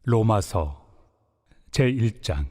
로마서 제1장.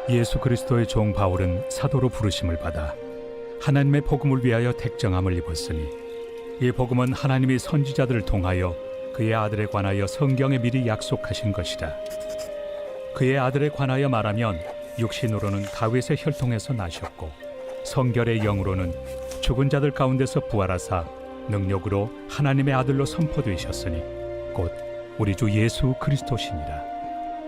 예수 그리스도의 종 바울은 사도로 부르심을 받아 하나님의 복음을 위하여 택정함을 입었으니, 이 복음은 하나님이 선지자들을 통하여 그의 아들에 관하여 성경에 미리 약속하신 것이라. 그의 아들에 관하여 말하면 육신으로는 다윗의 혈통에서 나셨고, 성결의 영으로는 죽은 자들 가운데서 부활하사 능력으로 하나님의 아들로 선포되셨으니 곧 우리 주 예수 그리스도시니라.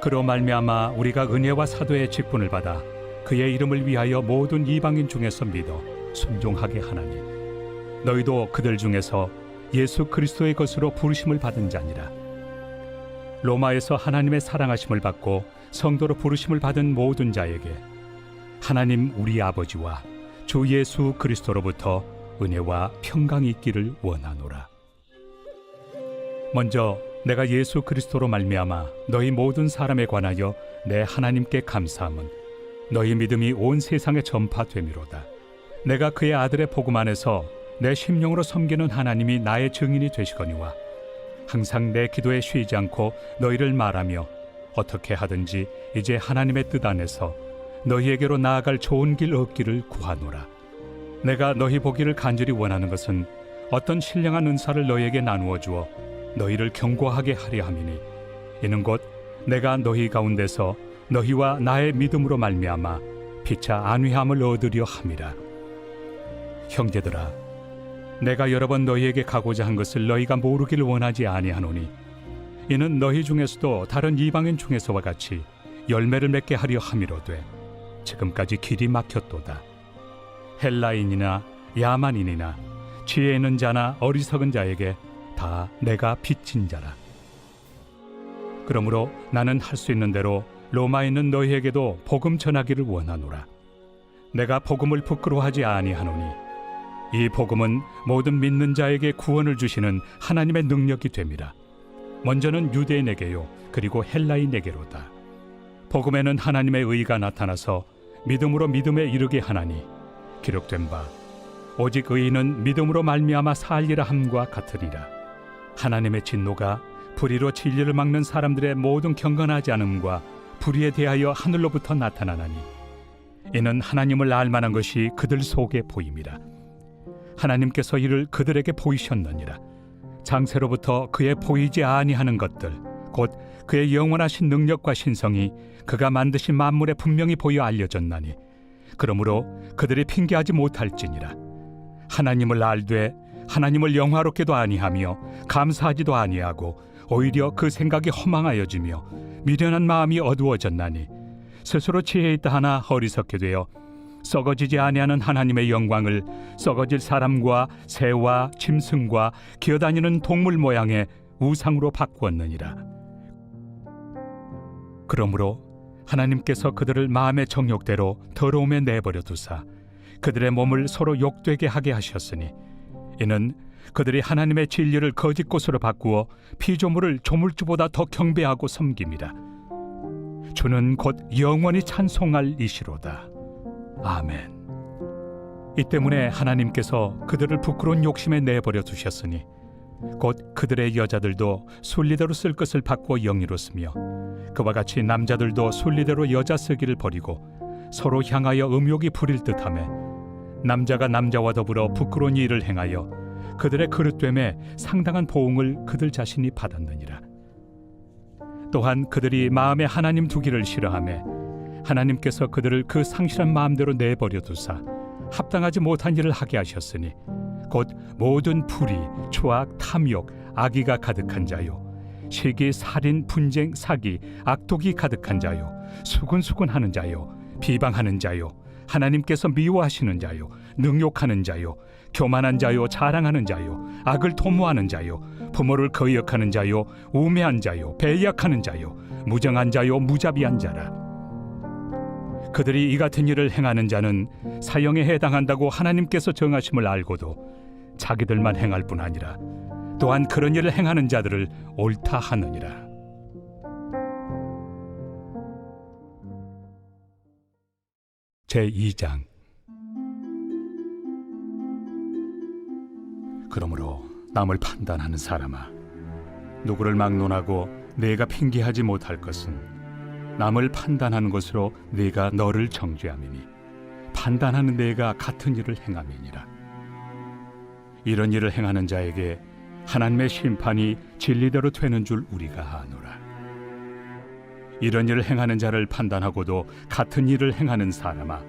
그로 말미암아 우리가 은혜와 사도의 직분을 받아 그의 이름을 위하여 모든 이방인 중에서 믿어 순종하게 하나니, 너희도 그들 중에서 예수 그리스도의 것으로 부르심을 받은 자니라. 로마에서 하나님의 사랑하심을 받고 성도로 부르심을 받은 모든 자에게 하나님 우리 아버지와 주 예수 그리스도로부터 은혜와 평강이 있기를 원하노라. 먼저 내가 예수 그리스도로 말미암아 너희 모든 사람에 관하여 내 하나님께 감사함은 너희 믿음이 온 세상에 전파되미로다. 내가 그의 아들의 복음 안에서 내 심령으로 섬기는 하나님이 나의 증인이 되시거니와, 항상 내 기도에 쉬지 않고 너희를 말하며 어떻게 하든지 이제 하나님의 뜻 안에서 너희에게로 나아갈 좋은 길 얻기를 구하노라. 내가 너희 보기를 간절히 원하는 것은 어떤 신령한 은사를 너희에게 나누어 주어 너희를 견고하게 하려 함이니, 이는 곧 내가 너희 가운데서 너희와 나의 믿음으로 말미암아 피차 안위함을 얻으려 함이라. 형제들아, 내가 여러 번 너희에게 가고자 한 것을 너희가 모르기를 원하지 아니하노니, 이는 너희 중에서도 다른 이방인 중에서와 같이 열매를 맺게 하려 함이로되 지금까지 길이 막혔도다. 헬라인이나 야만인이나 지혜 있는 자나 어리석은 자에게 다 내가 빚진 자라. 그러므로 나는 할 수 있는 대로 로마에 있는 너희에게도 복음 전하기를 원하노라. 내가 복음을 부끄러워하지 아니하노니, 이 복음은 모든 믿는 자에게 구원을 주시는 하나님의 능력이 됨이라. 먼저는 유대인에게요, 그리고 헬라인에게로다. 복음에는 하나님의 의가 나타나서 믿음으로 믿음에 이르게 하나니, 기록된 바 오직 의인은 믿음으로 말미암아 살리라 함과 같으리라. 하나님의 진노가 불의로 진리를 막는 사람들의 모든 경건하지 않음과 불의에 대하여 하늘로부터 나타나나니, 이는 하나님을 알만한 것이 그들 속에 보임이라. 하나님께서 이를 그들에게 보이셨느니라. 장세로부터 그의 보이지 아니하는 것들, 곧 그의 영원하신 능력과 신성이 그가 만드신 만물에 분명히 보여 알려졌나니, 그러므로 그들이 핑계하지 못할지니라. 하나님을 알되 하나님을 영화롭게도 아니하며 감사하지도 아니하고 오히려 그 생각이 허망하여지며 미련한 마음이 어두워졌나니, 스스로 지혜 있다 하나 어리석게 되어 썩어지지 아니하는 하나님의 영광을 썩어질 사람과 새와 짐승과 기어다니는 동물 모양의 우상으로 바꾸었느니라. 그러므로 하나님께서 그들을 마음의 정욕대로 더러움에 내버려 두사 그들의 몸을 서로 욕되게 하게 하셨으니, 이는 그들이 하나님의 진리를 거짓 것으로 바꾸어 피조물을 조물주보다 더 경배하고 섬김이라. 주는 곧 영원히 찬송할 이시로다. 아멘. 이 때문에 하나님께서 그들을 부끄러운 욕심에 내버려 두셨으니, 곧 그들의 여자들도 순리대로 쓸 것을 바꾸어 영리로 쓰며, 그와 같이 남자들도 순리대로 여자 쓰기를 버리고 서로 향하여 음욕이 부릴 듯하며, 남자가 남자와 더불어 부끄러운 일을 행하여 그들의 그릇됨에 상당한 보응을 그들 자신이 받았느니라. 또한 그들이 마음에 하나님 두기를 싫어하며 하나님께서 그들을 그 상실한 마음대로 내버려 두사 합당하지 못한 일을 하게 하셨으니, 곧 모든 불의, 추악, 탐욕, 악의가 가득한 자요, 시기, 살인, 분쟁, 사기, 악독이 가득한 자요, 수군수군하는 자요, 비방하는 자요, 하나님께서 미워하시는 자요, 능욕하는 자요, 교만한 자요, 자랑하는 자요, 악을 도모하는 자요, 부모를 거역하는 자요, 우매한 자요, 배약하는 자요, 무정한 자요, 무자비한 자라. 그들이 이 같은 일을 행하는 자는 사형에 해당한다고 하나님께서 정하심을 알고도 자기들만 행할 뿐 아니라 또한 그런 일을 행하는 자들을 옳다 하느니라. 제2장. 그러므로 남을 판단하는 사람아, 누구를 막론하고 내가 핑계하지 못할 것은 남을 판단하는 것으로 네가 너를 정죄함이니 판단하는 내가 같은 일을 행함이니라. 이런 일을 행하는 자에게 하나님의 심판이 진리대로 되는 줄 우리가 아노라. 이런 일을 행하는 자를 판단하고도 같은 일을 행하는 사람아,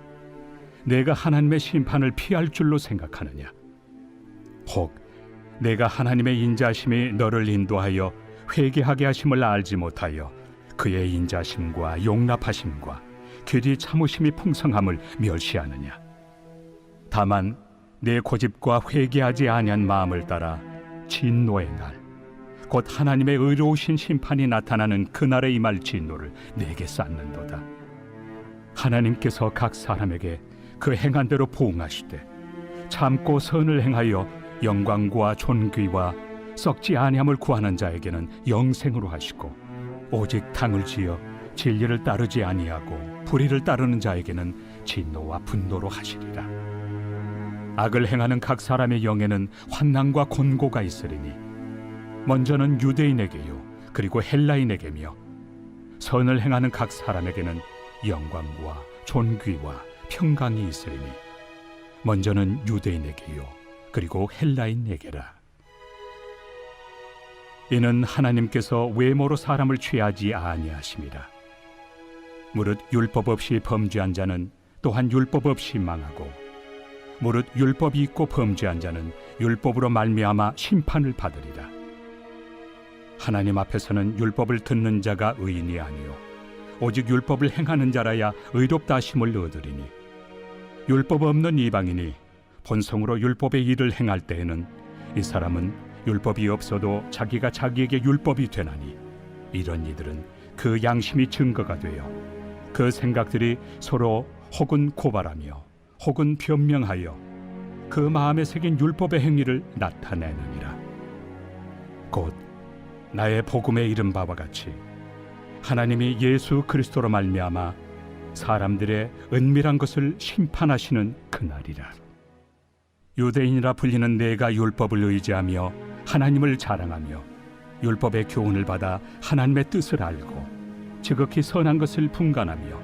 내가 하나님의 심판을 피할 줄로 생각하느냐? 혹 내가 하나님의 인자심이 너를 인도하여 회개하게 하심을 알지 못하여 그의 인자심과 용납하심과 길이 참으심이 풍성함을 멸시하느냐? 다만 내 고집과 회개하지 아니한 마음을 따라 진노의 날, 곧 하나님의 의로우신 심판이 나타나는 그날에 임할 진노를 내게 쌓는도다. 하나님께서 각 사람에게 그 행한 대로 보응하시되 참고 선을 행하여 영광과 존귀와 썩지 아니함을 구하는 자에게는 영생으로 하시고, 오직 당을 지어 진리를 따르지 아니하고 불의를 따르는 자에게는 진노와 분노로 하시리라. 악을 행하는 각 사람의 영에는 환난과 곤고가 있으리니 먼저는 유대인에게요 그리고 헬라인에게며, 선을 행하는 각 사람에게는 영광과 존귀와 평강이 있으리니 먼저는 유대인에게요 그리고 헬라인에게라. 이는 하나님께서 외모로 사람을 취하지 아니하심이라. 무릇 율법 없이 범죄한 자는 또한 율법 없이 망하고, 무릇 율법이 있고 범죄한 자는 율법으로 말미암아 심판을 받으리라. 하나님 앞에서는 율법을 듣는 자가 의인이 아니요 오직 율법을 행하는 자라야 의롭다 하심을 얻으리니, 율법 없는 이방인이 본성으로 율법의 일을 행할 때에는 이 사람은 율법이 없어도 자기가 자기에게 율법이 되나니, 이런 이들은 그 양심이 증거가 되어 그 생각들이 서로 혹은 고발하며 혹은 변명하여 그 마음에 새긴 율법의 행위를 나타내느니라. 곧 나의 복음에 이른 바와 같이 하나님이 예수 그리스도로 말미암아 사람들의 은밀한 것을 심판하시는 그날이라. 유대인이라 불리는 내가 율법을 의지하며 하나님을 자랑하며 율법의 교훈을 받아 하나님의 뜻을 알고 지극히 선한 것을 분간하며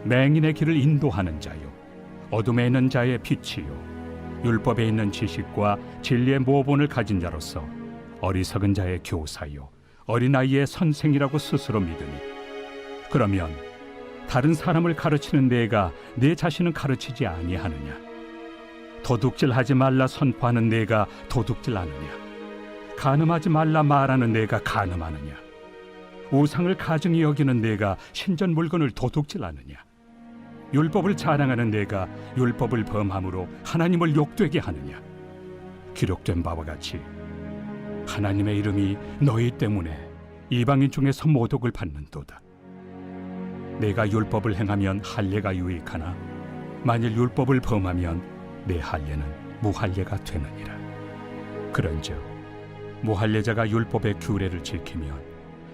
맹인의 길을 인도하는 자요 어둠에 있는 자의 빛이요 율법에 있는 지식과 진리의 모본을 가진 자로서 어리석은 자의 교사요 어린아이의 선생이라고 스스로 믿으니, 그러면 다른 사람을 가르치는 내가 내 자신은 가르치지 아니하느냐? 도둑질하지 말라 선포하는 내가 도둑질하느냐? 간음하지 말라 말하는 내가 간음하느냐? 우상을 가증히 여기는 내가 신전 물건을 도둑질하느냐? 율법을 자랑하는 내가 율법을 범함으로 하나님을 욕되게 하느냐? 기록된 바와 같이 하나님의 이름이 너희 때문에 이방인 중에서 모독을 받는도다. 내가 율법을 행하면 할례가 유익하나 만일 율법을 범하면 내 할례는 무할례가 되느니라. 그런즉 무할례자가 율법의 규례를 지키면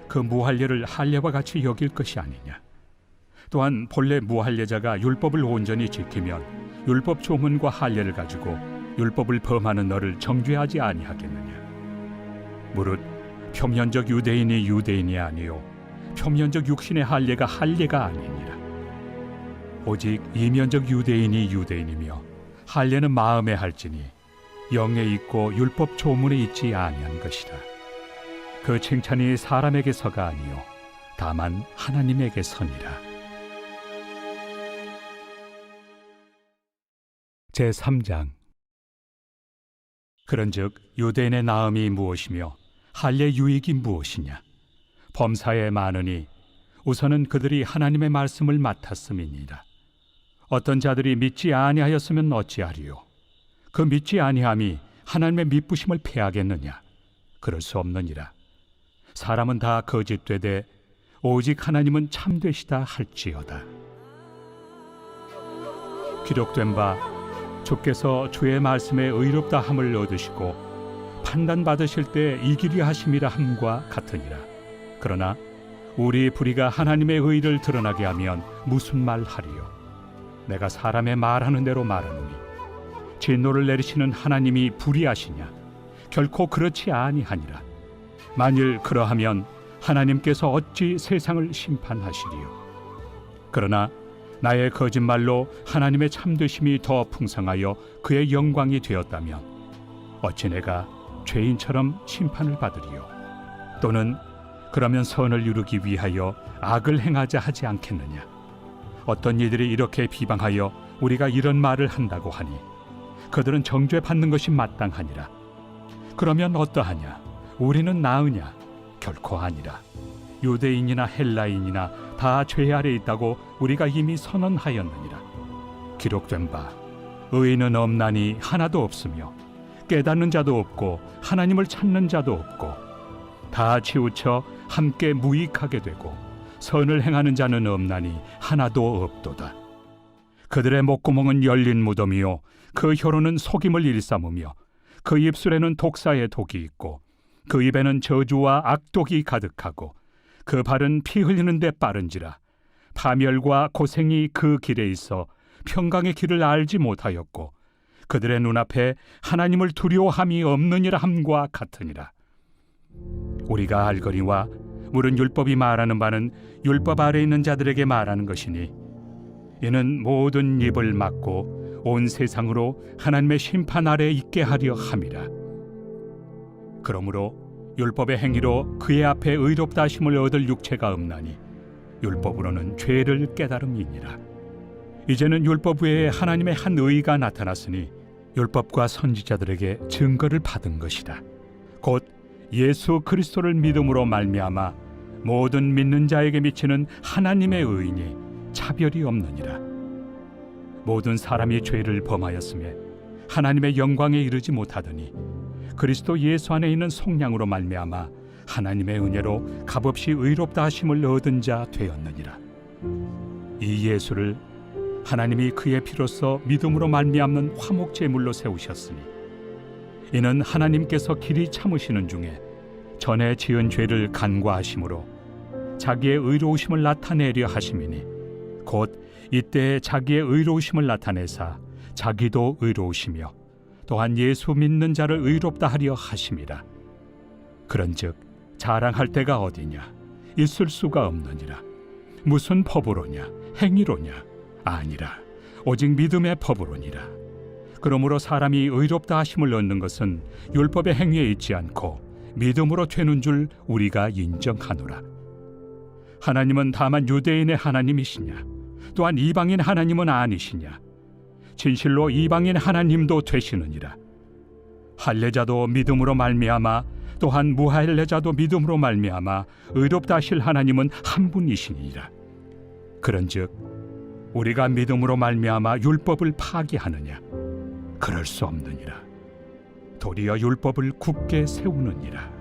그 무할례를 할례와 같이 여길 것이 아니냐? 또한 본래 무할례자가 율법을 온전히 지키면 율법 조문과 할례를 가지고 율법을 범하는 너를 정죄하지 아니하겠느냐? 무릇 표면적 유대인이 유대인이 아니요 표면적 육신의 할례가 할례가 아니니라. 오직 이면적 유대인이 유대인이며 할례는 마음에 할지니 영에 있고 율법 조문에 있지 아니한 것이라. 그 칭찬이 사람에게서가 아니요 다만 하나님에게서니라. 제3장. 그런즉 유대인의 나음이 무엇이며 할례 유익이 무엇이냐? 범사에 많으니 우선은 그들이 하나님의 말씀을 맡았음이니라. 어떤 자들이 믿지 아니하였으면 어찌하리요? 그 믿지 아니함이 하나님의 미쁘심을 패하겠느냐? 그럴 수 없느니라. 사람은 다 거짓되되 오직 하나님은 참되시다 할지어다. 기록된 바 주께서 주의 말씀에 의롭다 함을 얻으시고 판단받으실 때 이기리 하심이라 함과 같으니라. 그러나 우리 불의가 하나님의 의를 드러나게 하면 무슨 말 하리요? 내가 사람의 말하는 대로 말하노니 진노를 내리시는 하나님이 불의하시냐? 결코 그렇지 아니하니라. 만일 그러하면 하나님께서 어찌 세상을 심판하시리요? 그러나 나의 거짓말로 하나님의 참되심이 더 풍성하여 그의 영광이 되었다면 어찌 내가 죄인처럼 심판을 받으리요? 또는 그러면 선을 이루기 위하여 악을 행하자 하지 않겠느냐? 어떤 이들이 이렇게 비방하여 우리가 이런 말을 한다고 하니 그들은 정죄받는 것이 마땅하니라. 그러면 어떠하냐? 우리는 나으냐? 결코 아니라. 유대인이나 헬라인이나 다 죄 아래 있다고 우리가 이미 선언하였느니라. 기록된 바 의인은 없나니 하나도 없으며 깨닫는 자도 없고 하나님을 찾는 자도 없고 다 치우쳐 함께 무익하게 되고 선을 행하는 자는 없나니 하나도 없도다. 그들의 목구멍은 열린 무덤이요 그 혀로는 속임을 일삼으며 그 입술에는 독사의 독이 있고 그 입에는 저주와 악독이 가득하고 그 발은 피 흘리는 데 빠른지라. 파멸과 고생이 그 길에 있어 평강의 길을 알지 못하였고 그들의 눈앞에 하나님을 두려워함이 없느니라 함과 같으니라. 우리가 알거니와 물은 율법이 말하는 바는 율법 아래 있는 자들에게 말하는 것이니 이는 모든 입을 막고 온 세상으로 하나님의 심판 아래 있게 하려 함이라. 그러므로 율법의 행위로 그의 앞에 의롭다 하심을 얻을 육체가 없나니 율법으로는 죄를 깨달음이니라. 이제는 율법 외에 하나님의 한 의가 나타났으니 율법과 선지자들에게 증거를 받은 것이라. 곧 예수 그리스도를 믿음으로 말미암아 모든 믿는 자에게 미치는 하나님의 의인이 차별이 없느니라. 모든 사람이 죄를 범하였음에 하나님의 영광에 이르지 못하더니 그리스도 예수 안에 있는 속량으로 말미암아 하나님의 은혜로 값없이 의롭다 하심을 얻은 자 되었느니라. 이 예수를 하나님이 그의 피로써 믿음으로 말미암는 화목제물로 세우셨으니 이는 하나님께서 길이 참으시는 중에 전에 지은 죄를 간과하심으로 자기의 의로우심을 나타내려 하심이니 곧 이때에 자기의 의로우심을 나타내사 자기도 의로우시며 또한 예수 믿는 자를 의롭다 하려 하심이라. 그런즉 자랑할 때가 어디냐? 있을 수가 없느니라. 무슨 법으로냐? 행위로냐? 아니라 오직 믿음의 법으로니라. 그러므로 사람이 의롭다 하심을 얻는 것은 율법의 행위에 있지 않고 믿음으로 되는 줄 우리가 인정하노라. 하나님은 다만 유대인의 하나님이시냐? 또한 이방인 하나님은 아니시냐? 진실로 이방인 하나님도 되시느니라. 할례자도 믿음으로 말미암아 또한 무할례자도 믿음으로 말미암아 의롭다 하실 하나님은 한 분이시니라. 그런즉 우리가 믿음으로 말미암아 율법을 파기하느냐? 그럴 수 없느니라. 도리어 율법을 굳게 세우느니라.